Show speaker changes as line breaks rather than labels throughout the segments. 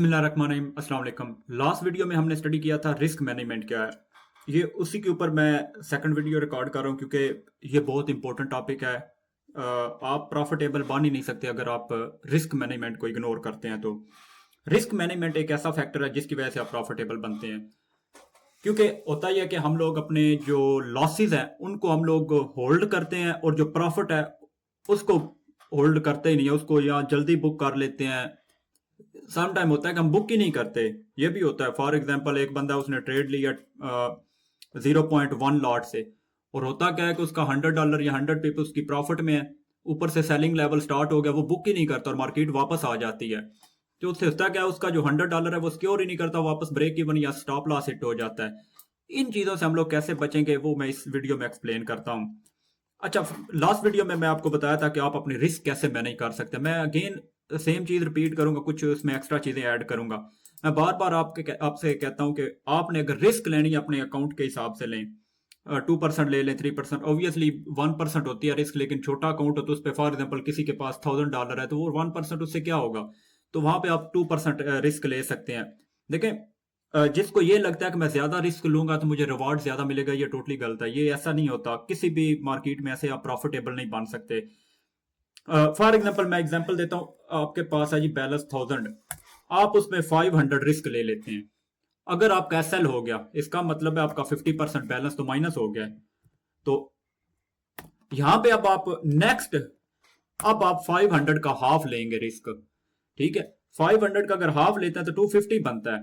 बिस्मिल्लाहिर्रहमानिर्रहीम, अस्सलाम वालेकुम। लास्ट वीडियो में हमने स्टडी किया था रिस्क मैनेजमेंट क्या है। ये उसी के ऊपर मैं सेकंड वीडियो रिकॉर्ड कर रहा हूँ क्योंकि ये बहुत इंपॉर्टेंट टॉपिक है। आप प्रॉफिटेबल बन ही नहीं सकते अगर आप रिस्क मैनेजमेंट को इग्नोर करते हैं। तो रिस्क मैनेजमेंट एक ऐसा फैक्टर है जिसकी वजह से आप प्रॉफिटेबल बनते हैं। क्योंकि होता ही है कि हम लोग अपने जो लॉसेस हैं उनको हम लोग होल्ड करते हैं और जो प्रॉफिट है उसको होल्ड करते ही नहीं है, उसको या जल्दी बुक कर लेते हैं। सम टाइम होता है कि हम बुक ही नहीं करते। ये भी होता है। फॉर एग्जांपल एक बंदा उसने ट्रेड लिया 0.1 लॉट से, और होता क्या है कि उसका $100 या 100 पीप उसकी प्रॉफिट में है। ऊपर से सेलिंग लेवल स्टार्ट हो गया, वो बुक ही नहीं करता और मार्केट वापस आ जाती है। तो उससे होता क्या है, उसका जो $100 है वो सिक्योर ही नहीं करता, वापस ब्रेक इवन या स्टॉप लॉस हिट हो जाता है। इन चीजों से हम लोग कैसे बचेंगे वो मैं इस वीडियो में एक्सप्लेन करता हूँ। अच्छा, लास्ट वीडियो में मैं आपको बताया था कि आप अपनी रिस्क कैसे मैनेज कर सकते हैं। मैं अगेन सेम चीज रिपीट करूंगा, कुछ उसमें एक्स्ट्रा चीजें ऐड करूंगा। मैं बार बार आपसे कहता हूं कि आपने अगर रिस्क लेनी है अपने अकाउंट के हिसाब से लें। 2% ले लें, 3%, ऑब्वियसली 1% होती है रिस्क, लेकिन छोटा अकाउंट हो तो उस पर फॉर एग्जाम्पल किसी के पास $1000 है तो वो 1% उससे क्या होगा। तो वहां पे आप 2% रिस्क ले सकते हैं। देखें, जिसको ये लगता है कि मैं ज्यादा रिस्क लूंगा तो मुझे रिवॉर्ड ज्यादा मिलेगा, ये टोटली गलत है। ये ऐसा नहीं होता, किसी भी मार्केट में ऐसे आप प्रॉफिटेबल नहीं बन सकते। फॉर एग्जाम्पल मैं एग्जाम्पल देता हूं, आपके पास है जी बैलेंस 1000, आप उसमें 500 रिस्क ले लेते हैं। अगर आपका एसएल हो गया, इसका मतलब है आपका 50% बैलेंस तो माइनस हो गया है। तो यहां पे अब आप नेक्स्ट, अब आप 500 का हाफ लेंगे रिस्क। ठीक है, 500 का अगर हाफ लेते हैं तो 250 बनता है।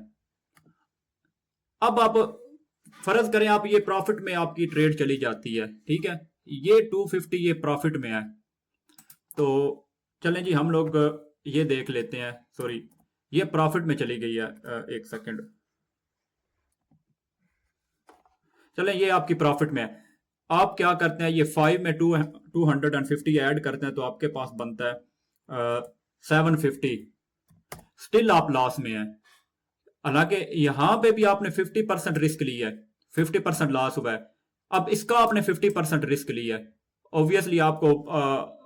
अब आप फर्ज करें आप ये प्रॉफिट में आपकी ट्रेड चली जाती है, ठीक है, ये 250 ये प्रॉफिट में है। तो चलें जी हम लोग ये देख लेते हैं, सॉरी ये प्रॉफिट में चली गई है। एक सेकंड, चलें ये आपकी प्रॉफिट में है। आप क्या करते हैं, ये 5 में 250 ऐड करते हैं तो आपके पास बनता है 750। स्टिल आप लॉस में है, हालांकि यहां पे भी आपने 50% रिस्क लिया है, 50% लॉस हुआ है। अब इसका आपने 50% रिस्क लिया है, ऑब्वियसली आपको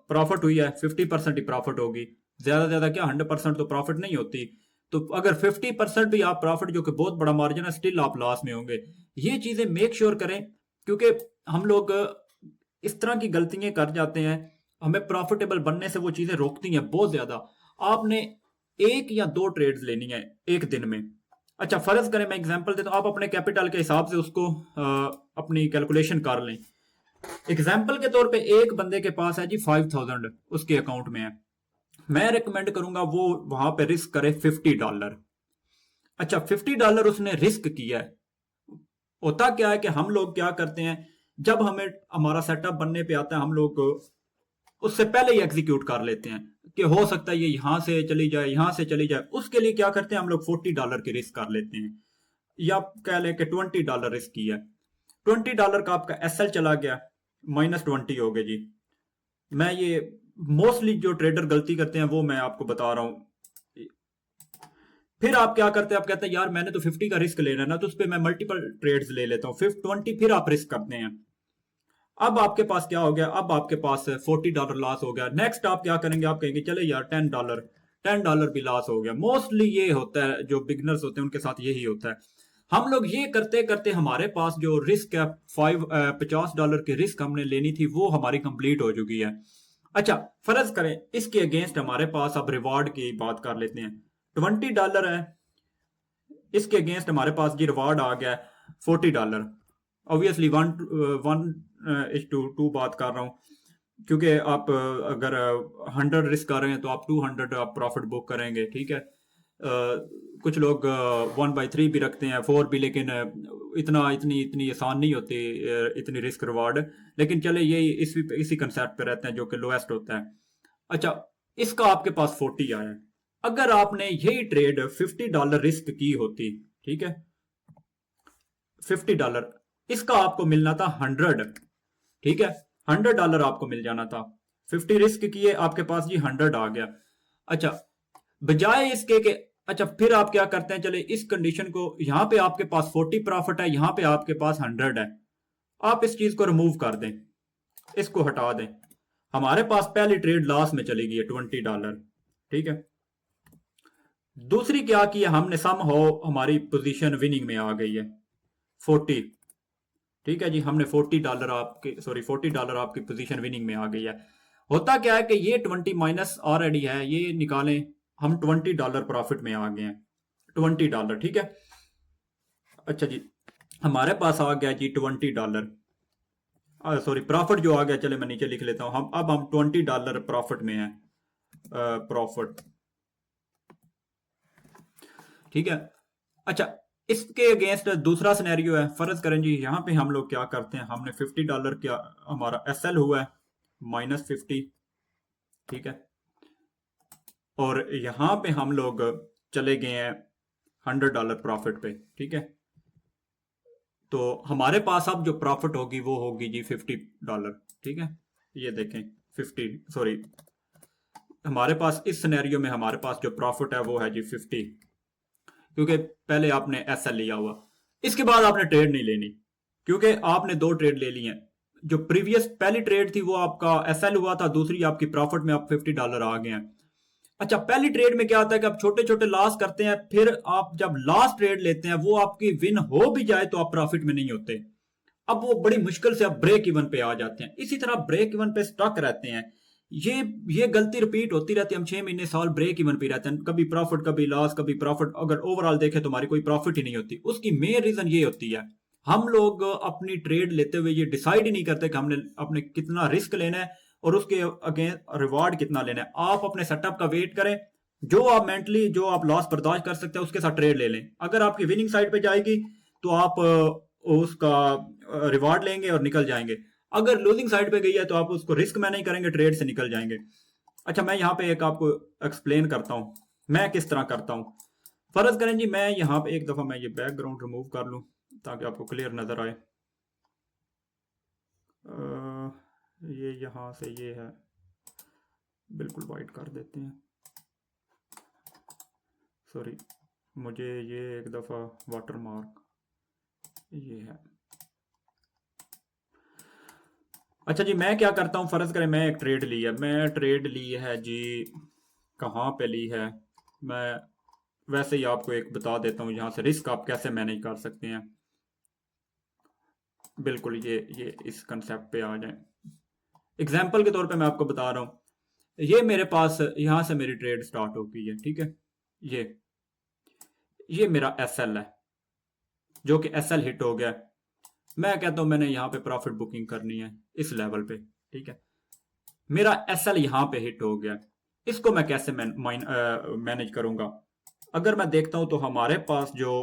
प्रॉफिट हुई है, 50% ही प्रॉफिट होगी। ज्यादा क्या 100% तो प्रॉफिट नहीं होती। तो अगर 50% भी आप प्रॉफिट, जो कि बहुत बड़ा मार्जिन है, स्टिल आप लॉस में होंगे। ये चीजें मेक श्योर करें, क्योंकि हम लोग इस तरह की गलतियां कर जाते हैं, हमें प्रॉफिटेबल बनने से वो चीजें रोकती हैं बहुत ज्यादा। आपने एक या दो ट्रेड्स लेनी है एक दिन में। अच्छा, फर्ज करें मैं एग्जांपल देता हूं, आप अपने कैपिटल के हिसाब से उसको अपनी कैलकुलेशन कर लें। एग्जाम्पल के तौर पे एक बंदे के पास है जी 5000 उसके अकाउंट में है। मैं रिकमेंड करूंगा वो वहां पे रिस्क करे $50। अच्छा, $50 उसने रिस्क किया है। होता क्या है कि हम लोग क्या करते हैं, जब हमें हमारा सेटअप बनने पे आता है हम लोग उससे पहले ही एग्जीक्यूट कर लेते हैं कि हो सकता है ये यहां से चली जाए, यहां से चली जाए। उसके लिए क्या करते हैं हम लोग, $40 की रिस्क कर लेते हैं, या कह लें कि $20 रिस्क किया है। $20 का आपका एसएल चला गया, -20 हो गए जी। मैं ये मोस्टली जो ट्रेडर गलती करते हैं वो मैं आपको बता रहा हूं। फिर आप क्या करते हैं, आप कहते हैं यार मैंने तो 50 का रिस्क लेना है ना, तो उस पर मैं मल्टीपल ट्रेड्स ले लेता हूँ, 20 फिर आप रिस्क करते हैं। अब आपके पास क्या हो गया, अब आपके पास $40 लॉस हो गया। नेक्स्ट आप क्या करेंगे, आप कहेंगे चले यार $10 भी लॉस हो गया। मोस्टली ये होता है, जो बिगनर्स होते हैं उनके साथ यही होता है। हम लोग ये करते करते हमारे पास जो रिस्क है, $50 की रिस्क हमने लेनी थी वो हमारी कंप्लीट हो चुकी है। अच्छा, फर्ज करें इसके अगेंस्ट हमारे पास, अब रिवॉर्ड की बात कर लेते हैं, $20 है। इसके अगेंस्ट हमारे पास जी रिवॉर्ड आ गया $40। ऑब्वियसली 1:2 बात कर रहा हूँ, क्योंकि आप अगर 100 रिस्क कर रहे हैं तो आप 200 आप प्रॉफिट बुक करेंगे। ठीक है, कुछ लोग 1/3 भी रखते हैं, 4 भी, लेकिन इतना इतनी इतनी आसान नहीं होती इतनी रिस्क रिवार्ड। लेकिन चले ये इसी कंसेप्ट पे रहते हैं जो कि लोएस्ट होता है। अच्छा, इसका आपके पास 40 आया है। अगर आपने यही ट्रेड $50 रिस्क की होती, ठीक है, $50, इसका आपको मिलना था 100। ठीक है, $100 आपको मिल जाना था। 50 रिस्क किए, आपके पास जी 100 आ गया। अच्छा, बजाय इसके के, अच्छा फिर आप क्या करते हैं, चले इस कंडीशन को, यहां पे आपके पास 40 प्रॉफिट है, यहां पे आपके पास 100 है। आप इस चीज को रिमूव कर दें, इसको हटा दें। हमारे पास पहली ट्रेड लॉस में चली गई है $20। ठीक है, दूसरी क्या की है हमने, सम हो हमारी पोजीशन विनिंग में आ गई है 40। ठीक है जी, हमने $40 आपके, सॉरी $40 आपकी पोजीशन विनिंग में आ गई है। होता क्या है कि ये 20 माइनस ऑलरेडी है, ये निकालें, हम $20 प्रॉफिट में आ गए हैं। $20, ठीक है। अच्छा जी, हमारे पास आ गया जी $20, सॉरी प्रॉफिट जो आ गया, चले मैं नीचे लिख लेता हूं, हम $20 प्रॉफिट में हैं, प्रॉफिट, ठीक है। अच्छा, इसके अगेंस्ट दूसरा सिनेरियो है, फर्ज करें जी यहाँ पे हम लोग क्या करते हैं, हमने $50 क्या, हमारा एसएल हुआ है -50, ठीक है। और यहाँ पे हम लोग चले गए हैं $100 प्रॉफिट पे, ठीक है। तो हमारे पास अब जो प्रॉफिट होगी वो होगी जी $50, ठीक है। ये देखें 50, सॉरी, हमारे पास इस सिनेरियो में हमारे पास जो प्रॉफिट है वो है जी 50, क्योंकि पहले आपने एसएल लिया हुआ। इसके बाद आपने ट्रेड नहीं लेनी, क्योंकि आपने दो ट्रेड ले ली हैं। जो प्रीवियस पहली ट्रेड थी वो आपका एसएल हुआ था, दूसरी आपकी प्रॉफिट में आप $50 आ गए हैं। अच्छा, पहली ट्रेड में क्या होता है कि आप छोटे छोटे लॉस करते हैं, फिर आप जब लास्ट ट्रेड लेते हैं वो आपकी विन हो भी जाए तो आप प्रॉफिट में नहीं होते। अब वो बड़ी मुश्किल से आप ब्रेक इवन पे आ जाते हैं, इसी तरह ब्रेक इवन पे स्टक रहते हैं। ये ये गलती रिपीट होती रहती है, हम 6 महीने साल ब्रेक इवन पे रहते हैं, कभी प्रॉफिट कभी लॉस कभी प्रॉफिट, अगर ओवरऑल देखें तो हमारी कोई प्रॉफिट ही नहीं होती। उसकी मेन रीजन ये होती है, हम लोग अपनी ट्रेड लेते हुए ये डिसाइड ही नहीं करते कि हमने अपने कितना रिस्क लेना है और उसके अगेंस्ट रिवार्ड कितना लेना है। आप अपने सेटअप का वेट करें, जो आप मेंटली जो आप लॉस बर्दाश्त कर सकते हैं उसके साथ ट्रेड ले लें। अगर आपकी विनिंग साइड पे जाएगी तो आप उसका रिवार्ड लेंगे और निकल जाएंगे। अगर लूजिंग साइड पे गई है तो आप उसको रिस्क में नहीं करेंगे, ट्रेड से निकल जाएंगे। अच्छा, मैं यहाँ पे एक आपको एक्सप्लेन करता हूँ मैं किस तरह करता हूँ। फर्ज करें जी, मैं यहाँ पे एक दफा मैं ये बैकग्राउंड रिमूव कर लूँ ताकि आपको क्लियर नजर आए। ये यहाँ से ये है, बिल्कुल वाइट कर देते हैं, सॉरी, मुझे ये एक दफा वाटर मार्क ये है। अच्छा जी, मैं क्या करता हूँ, फर्ज करें मैं एक ट्रेड ली है, मैं ट्रेड ली है जी, कहाँ पे ली है, मैं वैसे ही आपको एक बता देता हूँ यहाँ से रिस्क आप कैसे मैनेज कर सकते हैं। बिल्कुल, ये इस कंसेप्ट पे आ जाए, एग्जाम्पल के तौर पे मैं आपको बता रहा हूँ। ये मेरे पास यहाँ से मेरी ट्रेड स्टार्ट हो गई है, ठीक है। ये ये मेरा एसएल है, जो कि एसएल हिट हो गया। मैं कहता हूँ मैंने यहाँ पे प्रॉफिट बुकिंग करनी है इस लेवल पे, ठीक है। मेरा एसएल यहाँ पे हिट हो गया, इसको मैं कैसे मैनेज करूंगा। अगर मैं देखता हूं तो हमारे पास जो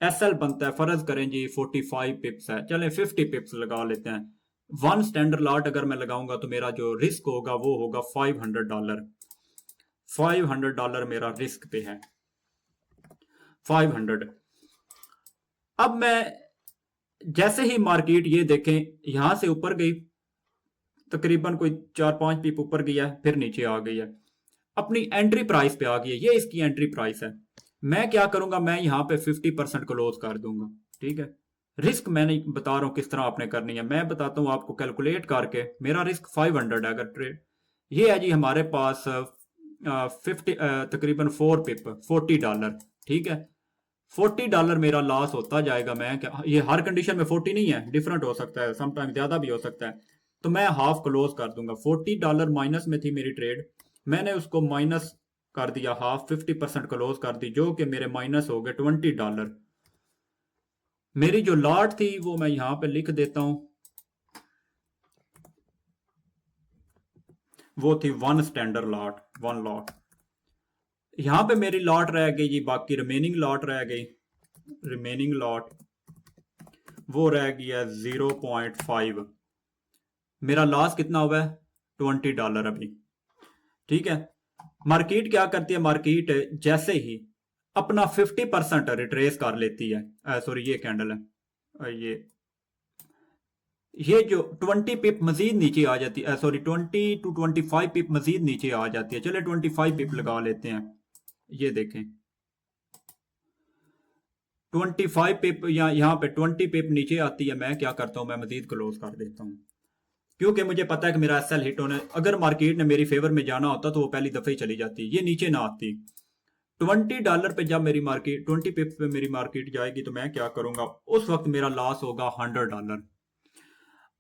एसएल बनता है, फर्ज करें जी 45 पिप्स है, चलें 50 पिप्स लगा लेते हैं। वन स्टैंडर्ड लॉट अगर मैं लगाऊंगा तो मेरा जो रिस्क होगा वो होगा $500। $500 मेरा रिस्क पे है, 500। अब मैं जैसे ही मार्केट ये देखें यहां से ऊपर गई, तकरीबन कोई 4-5 पिप ऊपर गया है, फिर नीचे आ गई है, अपनी एंट्री प्राइस पे आ गई है, ये इसकी एंट्री प्राइस है। मैं क्या करूंगा, मैं यहाँ पे 50% क्लोज कर दूंगा, ठीक है। रिस्क मैं नहीं बता रहा हूँ किस तरह आपने करनी है, मैं बताता हूँ आपको कैलकुलेट करके। मेरा रिस्क 500 है अगर ट्रेड, ये है जी हमारे पास 50, तकरीबन 4 पिप, $40, ठीक है। $40 मेरा लॉस होता जाएगा। मैं क्या, ये हर कंडीशन में 40 नहीं है, डिफरेंट हो सकता है, समटाइम ज्यादा भी हो सकता है। तो मैं हाफ क्लोज कर दूंगा, $40 माइनस में थी मेरी ट्रेड, मैंने उसको माइनस कर दिया हाफ, 50% क्लोज कर दी, जो कि मेरे माइनस हो गए $20। मेरी जो लॉट थी वो मैं यहां पे लिख देता हूं, वो थी one standard lot, one lot. यहां पे मेरी लॉट रह गई जी, बाकी रिमेनिंग लॉट रह गई, रिमेनिंग लॉट वो रह गया 0.5। मेरा लॉस कितना हुआ है, $20 अभी, ठीक है। मार्केट क्या करती है, मार्केट जैसे ही अपना 50% रिट्रेस कर लेती है, सॉरी ये कैंडल है, ये जो 20 पिप मजीद नीचे आ जाती है, सॉरी 20 to 25 पिप मजीद नीचे आ जाती है, चले 25 पिप लगा लेते हैं। ये देखें 25 पिप, या यहाँ पे 20 पिप नीचे आती है, मैं क्या करता हूँ, मैं मजीद क्लोज कर देता हूँ, क्योंकि मुझे पता है कि मेरा एसएल हिट होने, अगर मार्केट ने मेरी फेवर में जाना होता तो वो पहली दफे ही चली जाती, ये नीचे ना आती। $20 पे जब मेरी मार्केट 20 पिप्स पे मेरी मार्केट जाएगी तो मैं क्या करूंगा, उस वक्त मेरा लॉस होगा $100।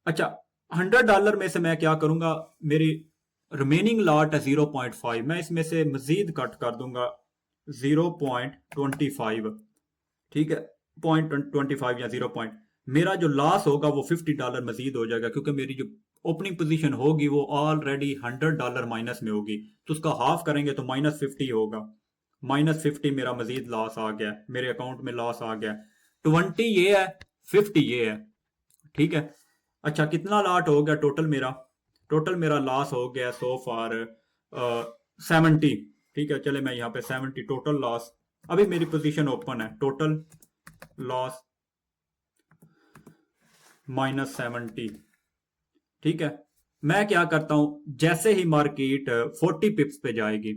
अच्छा, $100 में से मैं क्या करूंगा, मेरी रिमेनिंग लॉट है 0.5, मैं इसमें से मजीद कट कर दूंगा 0.25। ठीक है, 0.25 या 0 पॉइंट, मेरा जो लॉस होगा वो $50 मजीद हो जाएगा, क्योंकि मेरी जो ओपनिंग पोजीशन होगी वो ऑलरेडी $100 माइनस में होगी, तो उसका हाफ करेंगे तो -50 होगा। -50 मेरा मजीद लॉस आ गया, मेरे अकाउंट में लॉस आ गया। 20 ये है, 50 ये है। ठीक है। अच्छा, कितना लॉट हो गया टोटल मेरा? टोटल मेरा लॉस हो गया सो फार 70। ठीक है, चले मैं यहाँ पे 70 टोटल लॉस। अभी मेरी पोजीशन ओपन है, टोटल लॉस -70। ठीक है, मैं क्या करता हूं, जैसे ही मार्केट 40 पिप्स पे जाएगी,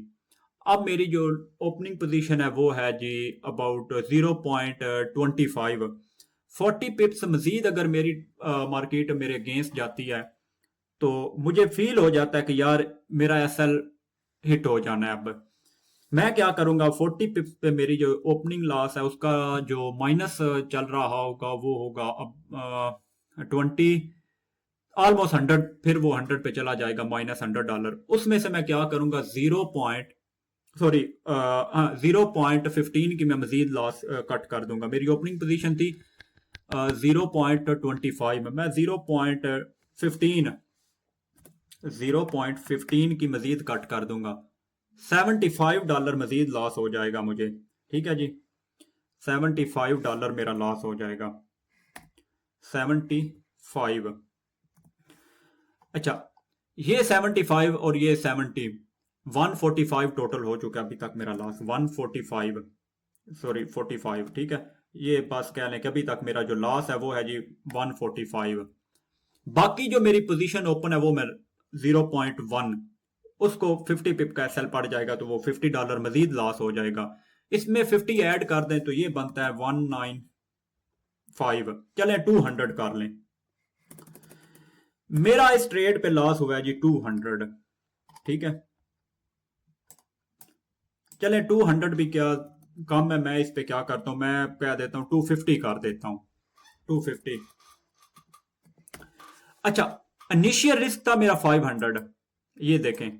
अब मेरी जो ओपनिंग पोजीशन है वो है जी अबाउट 0.25। 40 पिप्स मजीद अगर मेरी मार्केट मेरे अगेंस्ट जाती है तो मुझे फील हो जाता है कि यार मेरा एसएल हिट हो जाना है। अब मैं क्या करूंगा, 40 पिप्स पे मेरी जो ओपनिंग लॉस है उसका जो माइनस चल रहा होगा वो होगा अब 20, ऑलमोस्ट 100, फिर वो 100 पे चला जाएगा, -$100। उसमें से मैं क्या करूंगा, 0.15 की मैं मजीद लॉस कट कर दूंगा। मेरी ओपनिंग पोजीशन थी 0.25 में, मैं 0.15 की मजीद कट कर दूंगा। $75 मजीद लॉस हो जाएगा मुझे। ठीक है जी, $75 मेरा लॉस हो जाएगा, 75। अच्छा, ये 75 और ये 70, 145 टोटल हो चुका है अभी तक मेरा लॉस, 145, सॉरी 45। ठीक है, ये बस कह लें कि अभी तक मेरा जो लॉस है वो है जी 145। बाकी जो मेरी पोजीशन ओपन है वो मैं 0.1, उसको 50 पिप का एसएल पड़ जाएगा तो वो $50 मजीद लॉस हो जाएगा। इसमें 50 ऐड कर दें तो ये बनता है 195। चलें 200 कर लें। मेरा इस ट्रेड पे लॉस हुआ है जी 200। ठीक है, चलें 200 भी क्या कम है, मैं इस पे क्या करता हूं, मैं कह देता हूं 250 कर देता हूं, 250। अच्छा, इनिशियल रिस्क था मेरा 500। ये देखें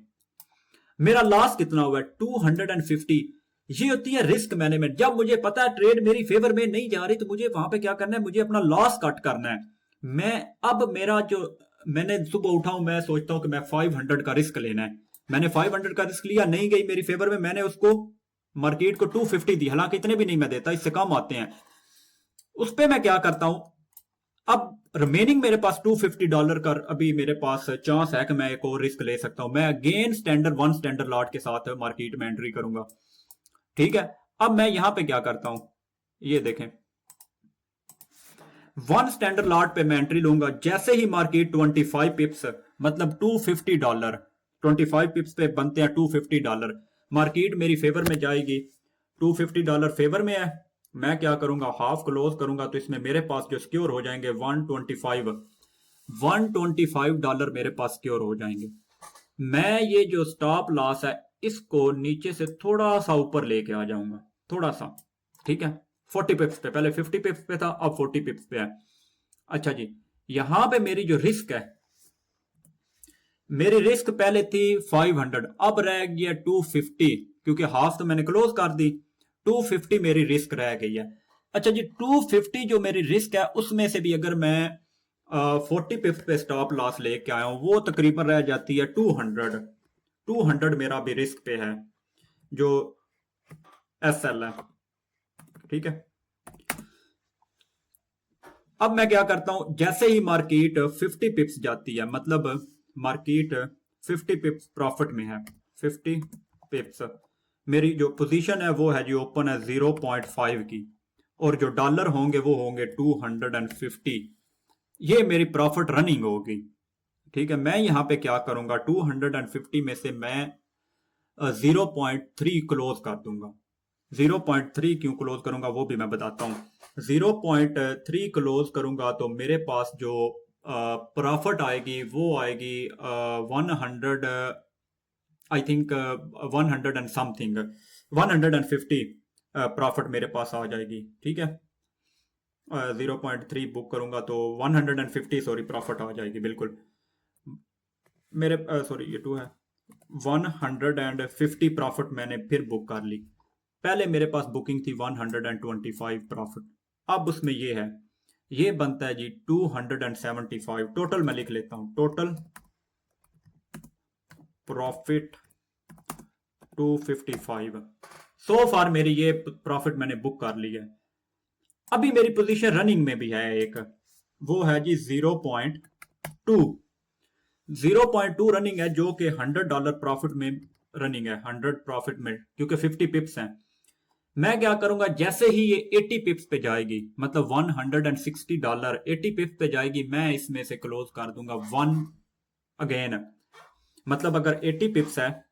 मेरा लॉस कितना हुआ है, 250। ये होती है रिस्क मैनेजमेंट। जब मुझे पता है ट्रेड मेरी फेवर में नहीं जा रही तो मुझे वहां पे क्या करना है, मुझे अपना लॉस कट करना है। मैं अब मेरा जो मैंने सुबह उठा हूं, मैं सोचता हूं कि मैं 500 का रिस्क लेना है। मैंने 500 का रिस्क लिया, नहीं गई मेरी फेवर में, मैंने उसको मार्केट को 250 दी, हालांकि इतने भी नहीं मैं देता, इससे कम आते हैं। उस पर मैं क्या करता हूं, अब रिमेनिंग मेरे पास $250 का अभी मेरे पास चांस है कि मैं एक और रिस्क ले सकता हूं। मैं अगेन वन स्टैंडर्ड लॉट के साथ मार्केट में एंट्री करूंगा। ठीक है, अब मैं यहां पे क्या करता हूं, ये देखें, वन स्टैंडर्ड लॉट पे मैं एंट्री लूंगा। जैसे ही मार्केट 25 पिप्स, मतलब $250, 25 पिप्स पे बनते हैं $250, मार्केट मेरी फेवर में जाएगी। $250 फेवर में है, मैं क्या करूंगा, हाफ क्लोज करूंगा तो इसमें मेरे पास जो सिक्योर हो जाएंगे 125, $125 मेरे पास सिक्योर हो जाएंगे। मैं ये जो स्टॉप लॉस है इसको नीचे से थोड़ा सा ऊपर लेके आ जाऊंगा, थोड़ा सा। ठीक है, 40 पिप्स पे, पहले 50 पिप्स पे था, अब 40 पिप्स पे है। अच्छा जी, यहां पे मेरी जो रिस्क है, मेरी रिस्क पहले थी 500, अब रह गया 250, क्योंकि हाफ तो मैंने क्लोज कर दी। 250 मेरी रिस्क रह गई है। अच्छा जी, 250 जो मेरी रिस्क है उसमें से भी अगर मैं 40 पिप्स पे स्टॉप लॉस लेके आया हूं, वो तकरीबन रह जाती है 200। 200 मेरा भी रिस्क पे है जो एसएल है। ठीक है, अब मैं क्या करता हूं, जैसे ही मार्केट 50 पिप्स जाती है, मतलब मार्केट 50 पिप्स प्रॉफिट में है, 50 पिप्स, मेरी जो पोजीशन है वो है जी ओपन है 0.5 की, और जो डॉलर होंगे वो होंगे 250। ये मेरी प्रॉफिट रनिंग होगी। ठीक है, मैं यहां पे क्या करूंगा, 250 में से मैं 0.3 क्लोज कर दूंगा। 0.3 क्यों क्लोज करूंगा वो भी मैं बताता हूं। 0.3 क्लोज करूंगा तो मेरे पास जो प्रॉफिट आएगी वो आएगी 100, I think 100 and something, 150 profit मेरे पास आ जाएगी, ठीक है। 0.3 बुक करूंगा तो 150 सॉरी प्रॉफिट आ जाएगी बिल्कुल मेरे, सॉरी ये 2 है, 150 प्रॉफिट मैंने फिर बुक कर ली। पहले मेरे पास बुकिंग थी 125 प्रॉफिट, अब उसमें ये है, ये बनता है जी 275। टोटल मैं लिख लेता हूं, टोटल प्रॉफिट 255। सो फार मेरी ये प्रॉफिट मैंने बुक कर ली है। अभी मेरी पोजीशन रनिंग में भी है एक, वो है जी 0.2। 0.2 रनिंग है, जो कि $100 प्रॉफिट में रनिंग है, 100 प्रॉफिट में, क्योंकि 50 पिप्स हैं। मैं क्या करूंगा, जैसे ही ये 80 पिप्स पे जाएगी, मतलब $160 80 पिप्स पे जाएगी, मैं इसमें से क्लोज कर दूंगा 1 अगेन। मतलब अगर 80 पिप्स है,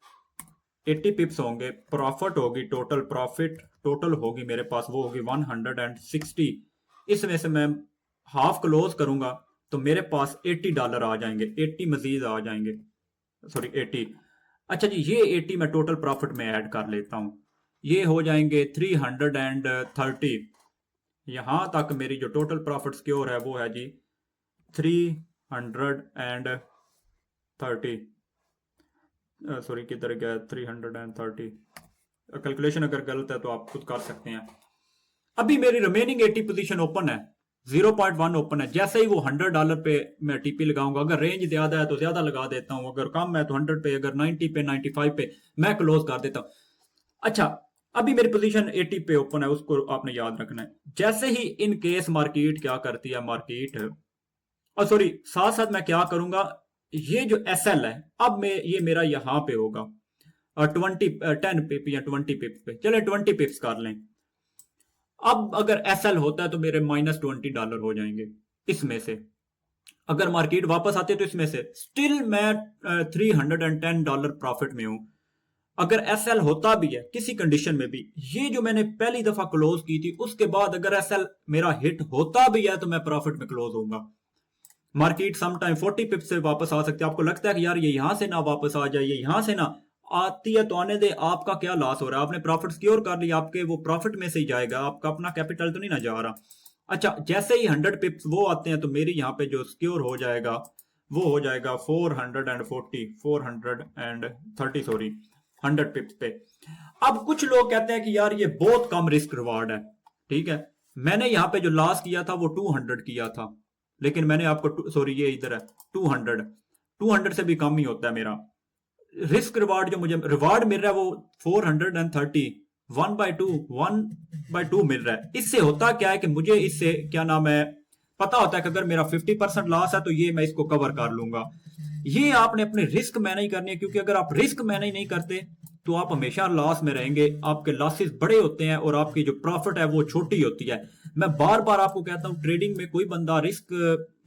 80 पिप्स होंगे, प्रॉफिट होगी, टोटल प्रॉफिट टोटल होगी मेरे पास, वो होगी 160। इसमें से मैं हाफ क्लोज करूंगा तो मेरे पास $80 आ जाएंगे, 80 मजीद आ जाएंगे, सॉरी 80। अच्छा जी, ये 80 मैं टोटल प्रॉफिट में ऐड कर लेता हूं, ये हो जाएंगे 330। यहां तक मेरी जो टोटल प्रॉफिट सिक्योर है वो है जी 330। सॉरी किधर गया, 330। कैलकुलेशन अगर गलत है तो आप खुद कर सकते हैं। अभी मेरी रिमेनिंग 80 पोजीशन ओपन है, 0.1 ओपन है। जैसे ही वो $100 पे मैं टीपी लगाऊंगा, अगर रेंज ज्यादा है तो ज्यादा लगा देता हूं, अगर कम है तो 100 पे, अगर 90 पे 95 पे मैं क्लोज कर देता हूं। अच्छा, अभी मेरी पोजीशन 80 पे ओपन है, उसको आपने याद रखना है। जैसे ही इन केस मार्केट क्या करती है, मार्केट, और सॉरी साथ साथ मैं क्या करूंगा, ये जो SL है, अब मैं ये मेरा यहां पे होगा 10 पिप या 20 पिप पे, चले 20 पिप्स कर लें। अब अगर SL होता है तो मेरे -$20 हो जाएंगे इसमें से। अगर मार्केट वापस आती है तो इसमें से स्टिल मैं $310 प्रॉफिट में हूं। अगर SL होता भी है किसी कंडीशन में भी, ये जो मैंने पहली दफा क्लोज की थी, उसके बाद अगर SL मेरा हिट होता भी है तो मैं प्रॉफिट में क्लोज होऊंगा। मार्केट सम टाइम 40 पिप से वापस आ सकती है। आपको लगता है कि यार ये यहां से ना वापस आ जाए, ये यहां से ना आती है तो आने दे, आपका क्या लॉस हो रहा है, आपने प्रॉफिट सिक्योर कर लिया, आपके वो प्रॉफिट में से ही जाएगा, आपका अपना कैपिटल तो नहीं ना जा रहा। अच्छा, जैसे ही 100 पिप्स वो आते हैं तो मेरी यहाँ पे जो सिक्योर हो जाएगा वो हो जाएगा 430 सॉरी 100 पिप्स पे। अब कुछ लोग कहते हैं कि यार ये बहुत कम रिस्क रिवार्ड है, ठीक है। मैंने यहाँ पे जो लॉस किया था वो 200 किया था, लेकिन मैंने आपको, सॉरी ये इधर है 200 से भी कम ही होता है मेरा रिस्क रिवार्ड। जो मुझे रिवार्ड मिल रहा है वो 430, 1/2 मिल रहा है। इससे होता क्या है कि मुझे इससे क्या नाम है, पता होता है कि अगर मेरा 50% लॉस है तो ये मैं इसको कवर कर लूंगा। ये आपने अपने रिस्क मैनेज करनी है, क्योंकि अगर आप रिस्क मैनेज नहीं करते तो आप हमेशा लॉस में रहेंगे, आपके लॉसेस बड़े होते हैं और आपकी जो प्रॉफिट है वो छोटी होती है। मैं बार बार आपको कहता हूं, ट्रेडिंग में कोई बंदा रिस्क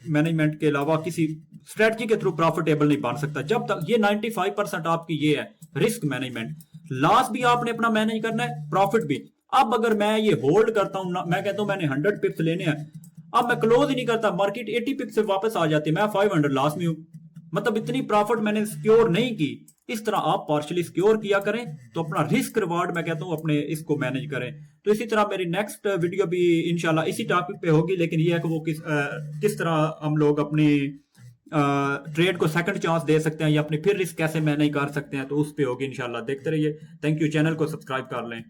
मैनेजमेंट के अलावा किसी स्ट्रेटजी के थ्रू प्रॉफिटेबल नहीं बन सकता, जब तक ये 95% आपकी ये है रिस्क मैनेजमेंट। लॉस भी आपने अपना मैनेज करना है, प्रॉफिट भी। अब अगर मैं ये होल्ड करता हूं ना, मैं कहता हूं मैंने 100 पिप्स लेने हैं, अब मैं क्लोज ही नहीं करता, मार्केट 80 पिप्स से वापस आ जाती है, मैं 500 लॉस में हूं, मतलब इतनी प्रॉफिट मैंने सिक्योर नहीं की। इस तरह आप पार्शली सिक्योर किया करें तो अपना रिस्क रिवार्ड मैं कहता हूं अपने इसको मैनेज करें। तो इसी तरह मेरी नेक्स्ट वीडियो भी इंशाल्लाह इसी टॉपिक पे होगी, लेकिन ये है कि वो किस तरह हम लोग अपनी ट्रेड को सेकंड चांस दे सकते हैं या अपनी फिर रिस्क कैसे मैनेज कर सकते हैं, तो उस पे होगी इंशाल्लाह। देखते रहिए। Thank you. चैनल को सब्सक्राइब कर लें।